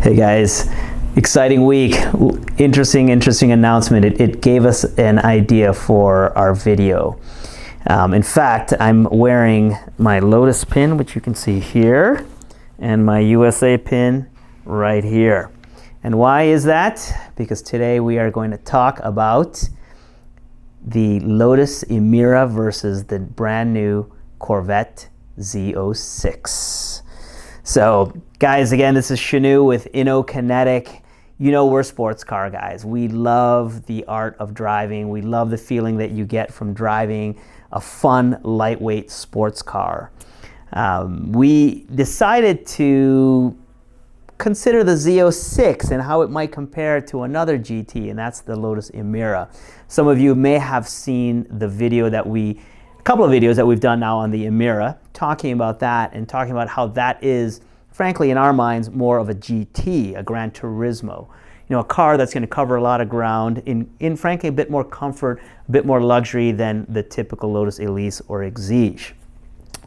Hey guys, exciting week. Interesting announcement. It gave us an idea for our video. In fact, I'm wearing my Lotus pin, which you can see here, and my USA pin right here. And why is that? Because today we are going to talk about the Lotus Emira versus the brand new Corvette Z06. So guys, again, this is Shanu with InnoKinetic. You know, we're sports car guys. We love the art of driving. We love the feeling that you get from driving a fun, lightweight sports car. We decided to consider the Z06 and how it might compare to another GT, and that's the Lotus Emira. Some of you may have seen the video that a couple of videos that we've done now on the Emira, talking about that and talking about how that is, frankly, in our minds, more of a GT, a Gran Turismo. You know, a car that's going to cover a lot of ground in frankly, a bit more comfort, a bit more luxury than the typical Lotus Elise or Exige.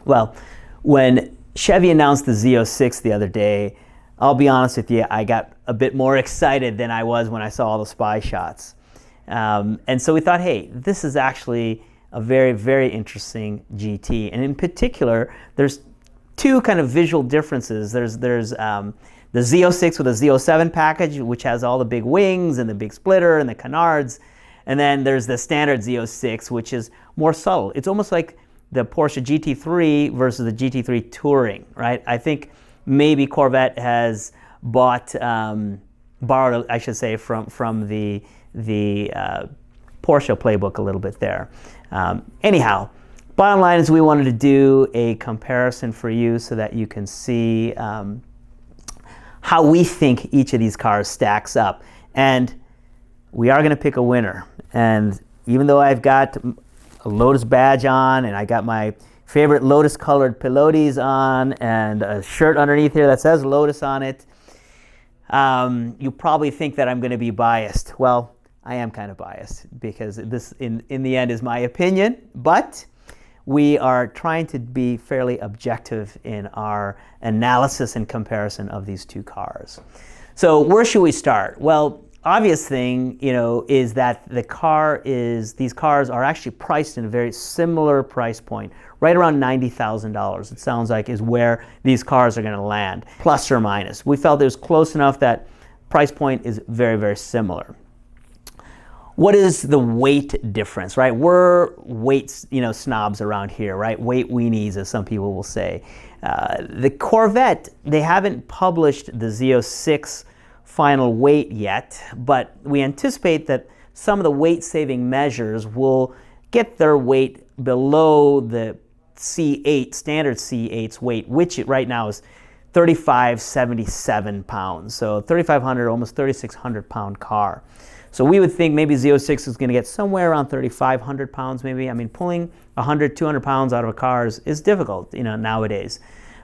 Well, when Chevy announced the Z06 the other day, I'll be honest with you, I got a bit more excited than I was when I saw all the spy shots. And so we thought, hey, this is actually a very, very interesting GT. And in particular, there's two kind of visual differences. There's the Z06 with a Z07 package, which has all the big wings and the big splitter and the canards. And then there's the standard Z06, which is more subtle. It's almost like the Porsche GT3 versus the GT3 Touring, right? I think maybe Corvette has borrowed, I should say, from the Porsche playbook a little bit there. Anyhow, bottom line is we wanted to do a comparison for you so that you can see how we think each of these cars stacks up. And we are going to pick a winner. And even though I've got a Lotus badge on and I got my favorite Lotus colored pilotis on and a shirt underneath here that says Lotus on it, you probably think that I'm going to be biased. Well, I am kind of biased because this in the end is my opinion, but we are trying to be fairly objective in our analysis and comparison of these two cars. So where should we start? Well, obvious thing, you know, is that these cars are actually priced in a very similar price point, right around $90,000. It sounds like is where these cars are going to land, plus or minus. We felt it was close enough that price point is very, very similar. What is the weight difference, right? We're weight, snobs around here, right? Weight weenies, as some people will say. The Corvette, they haven't published the Z06 final weight yet, but we anticipate that some of the weight-saving measures will get their weight below the C8, standard C8's weight, which right now is 3,577 pounds. So 3,500, almost 3,600 pound car. So we would think maybe Z06 is going to get somewhere around 3,500 pounds maybe. I mean, pulling 100, 200 pounds out of a car is difficult, nowadays.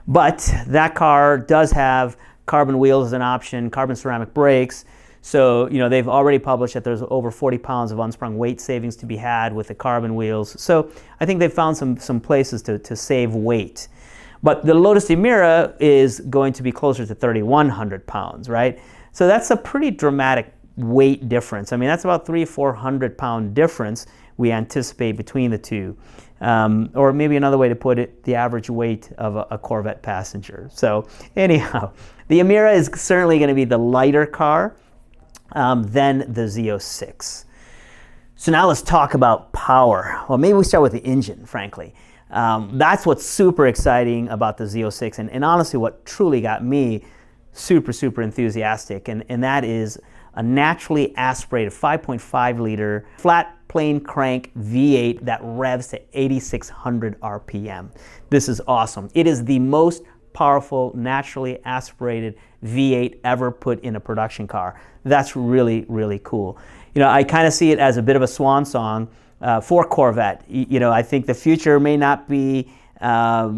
But that car does have carbon wheels as an option, carbon ceramic brakes. So, they've already published that there's over 40 pounds of unsprung weight savings to be had with the carbon wheels. So I think they've found some places to save weight. But the Lotus Emira is going to be closer to 3,100 pounds, right? So that's a pretty dramatic weight difference. I mean, that's about 300-400 pound difference we anticipate between the two. Or maybe another way to put it, the average weight of a Corvette passenger. So anyhow, the Emira is certainly going to be the lighter car than the Z06. So now let's talk about power. Well, maybe we start with the engine, frankly. That's what's super exciting about the Z06, and honestly what truly got me super enthusiastic, and that is a naturally aspirated 5.5 liter flat plane crank V8 that revs to 8,600 RPM. This is awesome. It is the most powerful naturally aspirated V8 ever put in a production car. That's really, really cool. I kind of see it as a bit of a swan song for Corvette. I think the future may not be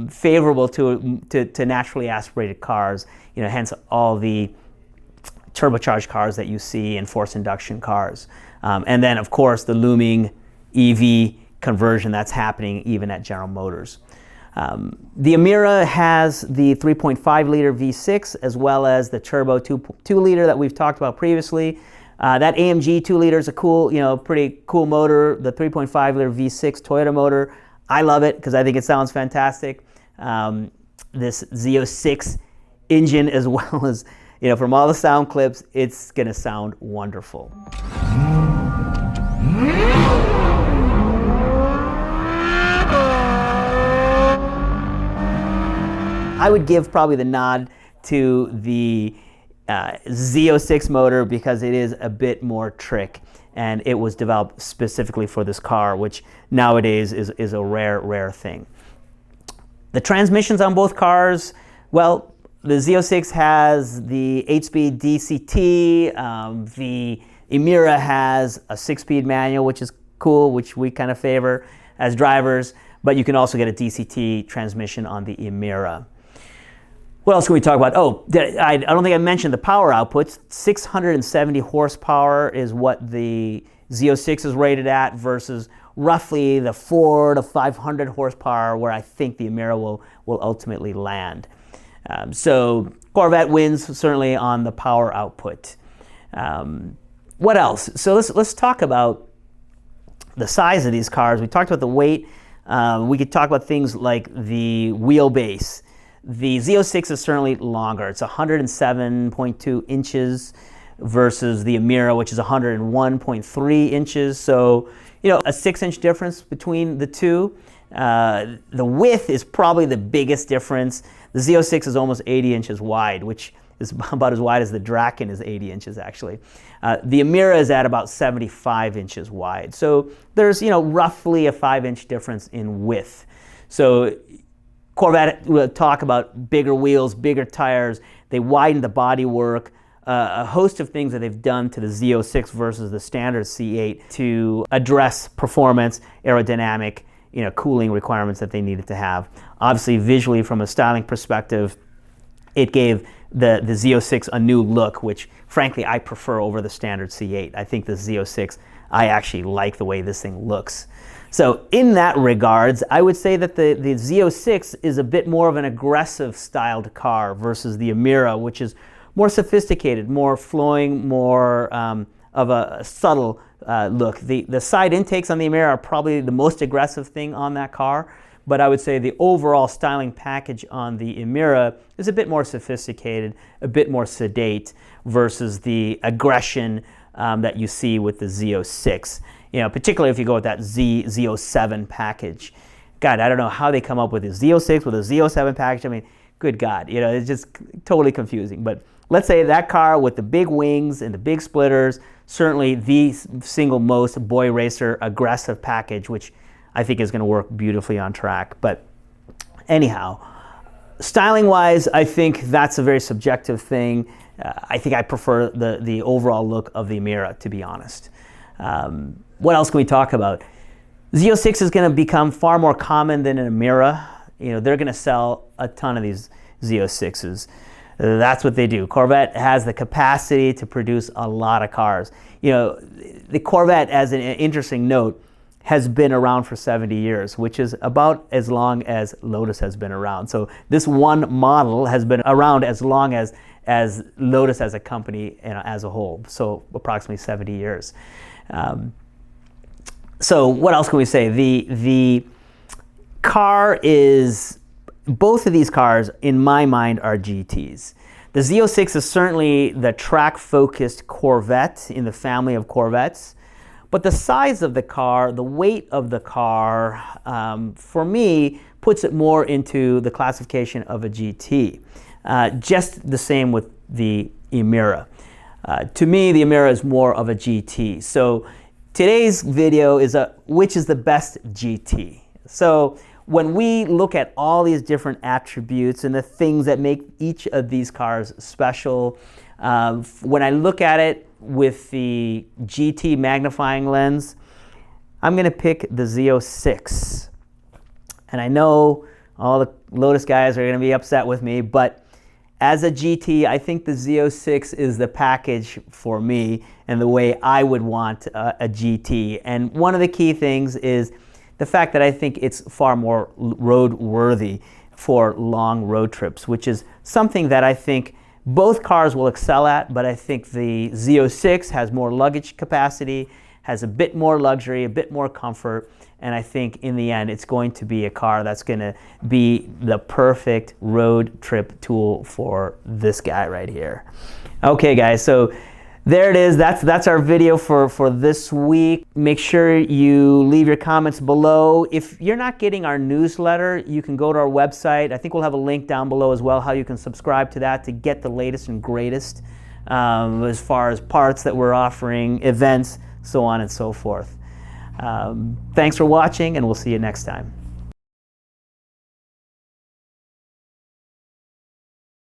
favorable to naturally aspirated cars, hence all the turbocharged cars that you see in forced induction cars. And then, of course, the looming EV conversion that's happening even at General Motors. The Emira has the 3.5 liter V6 as well as the turbo 2 liter that we've talked about previously. That AMG 2 liter is a cool, pretty cool motor. The 3.5 liter V6 Toyota motor, I love it because I think it sounds fantastic. This Z06 engine, as well as, from all the sound clips, it's gonna sound wonderful. I would give probably the nod to the Z06 motor because it is a bit more trick, and it was developed specifically for this car, which nowadays is a rare thing. The transmissions on both cars, well, the Z06 has the 8-speed DCT, the Emira has a 6-speed manual, which is cool, which we kind of favor as drivers, but you can also get a DCT transmission on the Emira. What else can we talk about? Oh, I don't think I mentioned the power outputs. 670 horsepower is what the Z06 is rated at versus roughly the 400 to 500 horsepower where I think the Emira will ultimately land. So Corvette wins certainly on the power output. What else? So let's talk about the size of these cars. We talked about the weight. We could talk about things like the wheelbase. The Z06 is certainly longer. It's 107.2 inches versus the Emira, which is 101.3 inches. So, a 6-inch difference between the two. The width is probably the biggest difference. The Z06 is almost 80 inches wide, which is about as wide as the Draken is 80 inches actually. The Emira is at about 75 inches wide. So there's, roughly a 5-inch difference in width. So Corvette will talk about bigger wheels, bigger tires. They widen the bodywork, a host of things that they've done to the Z06 versus the standard C8 to address performance, aerodynamic, cooling requirements that they needed to have. Obviously, visually, from a styling perspective, it gave the Z06 a new look, which frankly I prefer over the standard C8. I think the Z06, I actually like the way this thing looks. So in that regards, I would say that the Z06 is a bit more of an aggressive styled car versus the Emira, which is more sophisticated, more flowing, more of a subtle look. The side intakes on the Emira are probably the most aggressive thing on that car, but I would say the overall styling package on the Emira is a bit more sophisticated, a bit more sedate versus the aggression that you see with the Z06. Particularly if you go with that Z07 package. God, I don't know how they come up with a Z06 with a Z07 package. I mean, good God, it's just totally confusing. But let's say that car with the big wings and the big splitters, certainly the single most boy racer aggressive package, which I think is going to work beautifully on track. But anyhow, styling-wise, I think that's a very subjective thing. I think I prefer the overall look of the Emira, to be honest. What else can we talk about? Z06 is going to become far more common than an Emira. They're going to sell a ton of these Z06s. That's what they do. Corvette has the capacity to produce a lot of cars. The Corvette, as an interesting note, has been around for 70 years, which is about as long as Lotus has been around. So this one model has been around as long as Lotus as a company as a whole, so approximately 70 years. So what else can we say? The car is, both of these cars in my mind are GTs. The Z06 is certainly the track-focused Corvette in the family of Corvettes, but the size of the car, the weight of the car, for me, puts it more into the classification of a GT. Just the same with the Emira. To me, the Emira is more of a GT. So today's video is which is the best GT. So when we look at all these different attributes and the things that make each of these cars special, when I look at it with the GT magnifying lens, I'm going to pick the Z06. And I know all the Lotus guys are going to be upset with me, but as a GT, I think the Z06 is the package for me and the way I would want a GT. And one of the key things is the fact that I think it's far more roadworthy for long road trips, which is something that I think both cars will excel at, but I think the Z06 has more luggage capacity, has a bit more luxury, a bit more comfort, and I think in the end it's going to be a car that's going to be the perfect road trip tool for this guy right here. Okay guys, so there it is. That's our video for this week. Make sure you leave your comments below. If you're not getting our newsletter, you can go to our website. I think we'll have a link down below as well, how you can subscribe to that to get the latest and greatest as far as parts that we're offering, events, so on and so forth. Thanks for watching, and we'll see you next time.